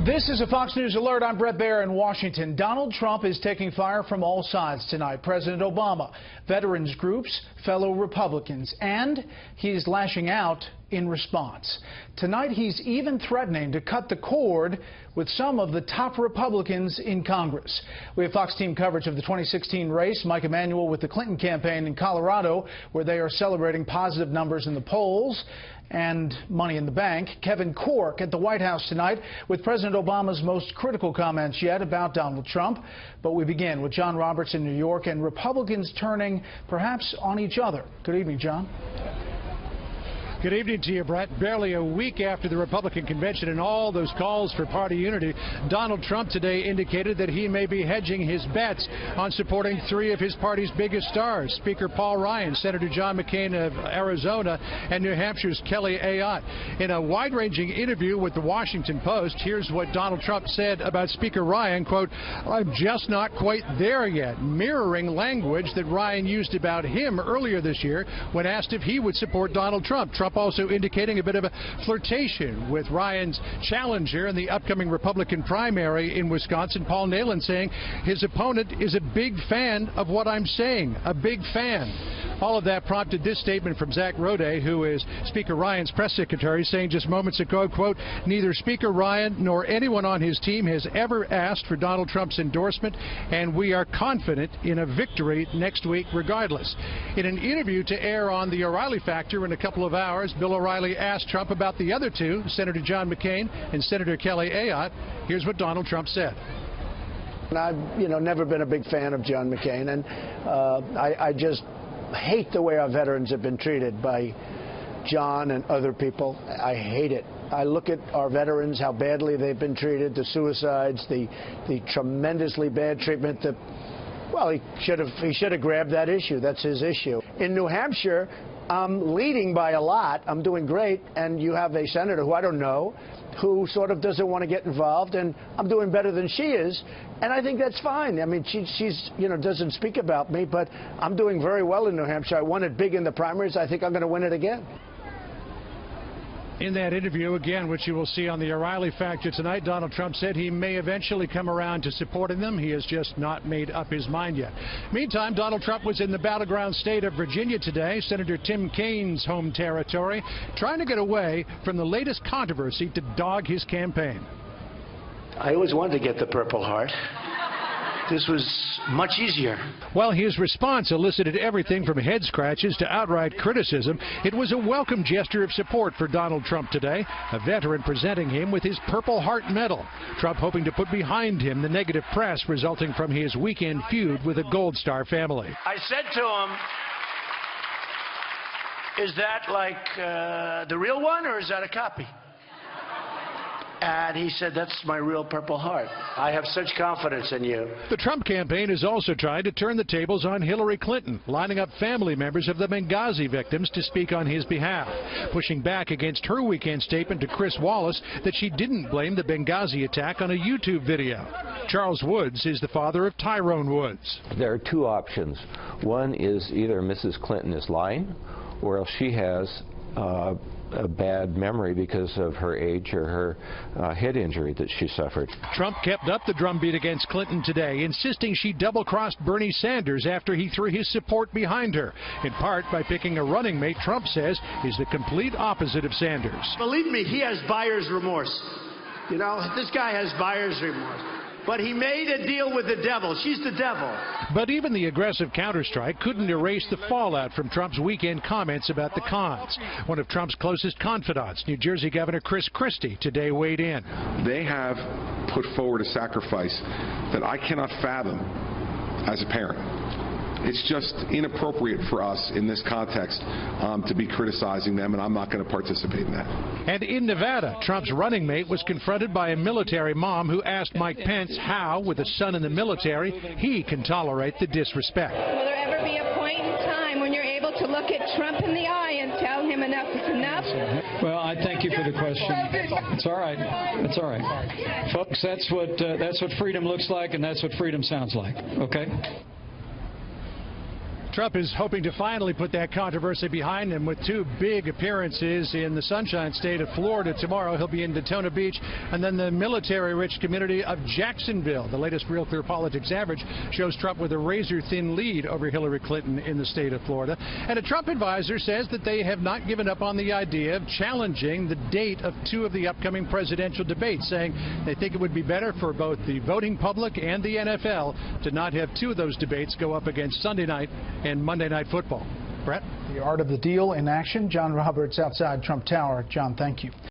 This is a Fox News alert. I'm Brett Baer in Washington. Donald Trump is taking fire from all sides tonight. President Obama, veterans groups, fellow Republicans, and he's lashing out in response. Tonight, he's even threatening to cut the cord with some of the top Republicans in Congress. We have Fox team coverage of the 2016 race. Mike Emanuel with the Clinton campaign in Colorado, where they are celebrating positive numbers in the polls and money in the bank. Kevin Corke at the White House tonight with President Obama's most critical comments yet about Donald Trump. But we begin with John Roberts in New York and Republicans turning perhaps on each other. Good evening, John. Good evening to you, Brett. Barely a week after the Republican convention and all those calls for party unity, Donald Trump today indicated that he may be hedging his bets on supporting three of his party's biggest stars, Speaker Paul Ryan, Senator John McCain of Arizona, and New Hampshire's Kelly Ayotte. In a wide-ranging interview with the Washington Post, here's what Donald Trump said about Speaker Ryan, quote, "I'm just not quite there yet," mirroring language that Ryan used about him earlier this year when asked if he would support Donald Trump. Trump also indicating a bit of a flirtation with Ryan's challenger in the upcoming Republican primary in Wisconsin, Paul Nehlen, saying his opponent is a big fan of what I'm saying, a big fan. All of that prompted this statement from Zach Rode, who is Speaker Ryan's press secretary, saying just moments ago, quote, "Neither Speaker Ryan nor anyone on his team has ever asked for Donald Trump's endorsement, and we are confident in a victory next week regardless." In an interview to air on the O'Reilly Factor in a couple of hours, Bill O'Reilly asked Trump about the other two, Senator John McCain and Senator Kelly Ayotte. Here's what Donald Trump said. I've, never been a big fan of John McCain, and I just hate the way our veterans have been treated by John and other people. I hate it. I look at our veterans, how badly they've been treated, the suicides, the tremendously bad treatment. Well, he should have grabbed that issue. That's his issue. In New Hampshire, I'm leading by a lot. I'm doing great, and you have a senator who I don't know, who sort of doesn't want to get involved, and I'm doing better than she is, and I think that's fine. I mean, she's doesn't speak about me, but I'm doing very well in New Hampshire. I won it big in the primaries. I think I'm going to win it again. In that interview, again, which you will see on the O'Reilly Factor tonight, Donald Trump said he may eventually come around to supporting them. He has just not made up his mind yet. Meantime, Donald Trump was in the battleground state of Virginia today, Senator Tim Kaine's home territory, trying to get away from the latest controversy to dog his campaign. I always wanted to get the Purple Heart. This was much easier. While his response elicited everything from head scratches to outright criticism, it was a welcome gesture of support for Donald Trump today, a veteran presenting him with his Purple Heart medal. Trump hoping to put behind him the negative press resulting from his weekend feud with the Gold Star family. I said to him, "Is that like the real one, or is that a copy?" And he said, "That's my real Purple Heart. I have such confidence in you." The Trump campaign is also trying to turn the tables on Hillary Clinton, lining up family members of the Benghazi victims to speak on his behalf, pushing back against her weekend statement to Chris Wallace that she didn't blame the Benghazi attack on a YouTube video. Charles Woods is the father of Tyrone Woods. There are two options. One is either Mrs. Clinton is lying, or else she has a bad memory because of her age or her head injury that she suffered. Trump kept up the drumbeat against Clinton today, insisting she double-crossed Bernie Sanders after he threw his support behind her, in part by picking a running mate Trump says is the complete opposite of Sanders. Believe me, he has buyer's remorse. This guy has buyer's remorse. But he made a deal with the devil. She's the devil. But even the aggressive counterstrike couldn't erase the fallout from Trump's weekend comments about the cons. One of Trump's closest confidants, New Jersey Governor Chris Christie, today weighed in. They have put forward a sacrifice that I cannot fathom as a parent. It's just inappropriate for us in this context to be criticizing them, and I'm not going to participate in that. And in Nevada, Trump's running mate was confronted by a military mom who asked Mike Pence how, with a son in the military, he can tolerate the disrespect. Will there ever be a point in time when you're able to look at Trump in the eye and tell him enough is enough? Well, I thank you for the question. It's all right. It's all right. Folks, that's what freedom looks like, and that's what freedom sounds like. Okay? Trump is hoping to finally put that controversy behind him with two big appearances in the Sunshine State of Florida tomorrow. He'll be in Daytona Beach and then the military-rich community of Jacksonville. The latest Real Clear Politics average shows Trump with a razor-thin lead over Hillary Clinton in the state of Florida. And a Trump advisor says that they have not given up on the idea of challenging the date of two of the upcoming presidential debates, saying they think it would be better for both the voting public and the NFL to not have two of those debates go up against Sunday night and Monday Night Football. Brett? The art of the deal in action. John Roberts outside Trump Tower. John, thank you.